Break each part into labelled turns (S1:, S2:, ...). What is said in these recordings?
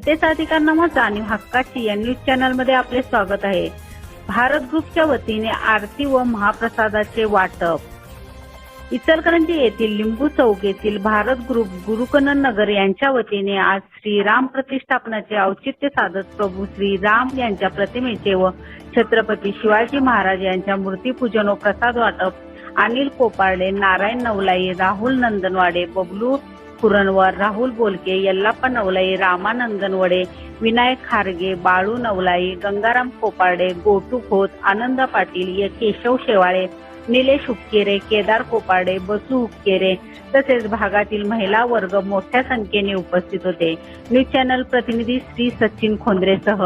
S1: जनतेचा अधिकारनामा जाणीव हक्काची या न्यूज चॅनल मध्ये आपले स्वागत आहे। भारत ग्रुपच्या वतीने आरती व महाप्रसादाचे वाटप। इचलकरंजी येथील लिंबू चौक येथील भारत ग्रुप गुरुकनन नगर यांच्या वतीने आज श्रीराम प्रतिष्ठापनाचे औचित्य साधत प्रभू श्रीराम यांच्या प्रतिमेचे व छत्रपती शिवाजी महाराज यांच्या मूर्तीपूजन व प्रसाद वाटप अनिल कोपारडे, नारायण नवलाई, राहुल नंदनवाडे, बबलू पुरणवर, राहुल बोलके, यल्लाप्पा नवलाई, रामा नंदनवडे, विनायक खारगे, बाळू नवलाई, गंगाराम कोपारडे, गोटू खोत, आनंद पाटील, केशव शेवाळे, निलेश हुक्केरे, केदार कोपारडे, बसू हुक्केरे तसेच भागातील महिला वर्ग मोठ्या संख्येने उपस्थित होते। न्यूज चॅनल प्रतिनिधी श्री सचिन खोंद्रेसह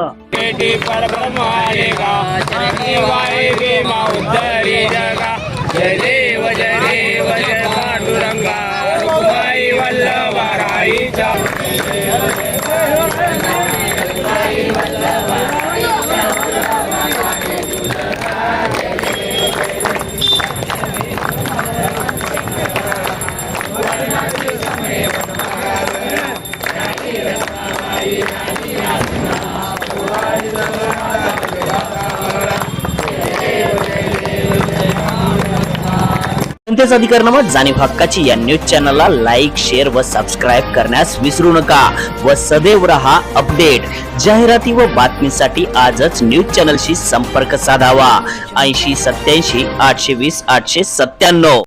S2: जनतेचा अधिकारनामा जाणीव हक्काची या न्यूज चॅनलला लाईक, शेअर व सबस्क्राईब करण्यास विसरू नका व सदैव रहा अपडेट। जाहिराती व बातमीसाठी आजच न्यूज चॅनलशी संपर्क साधावा। 80 87 820 897।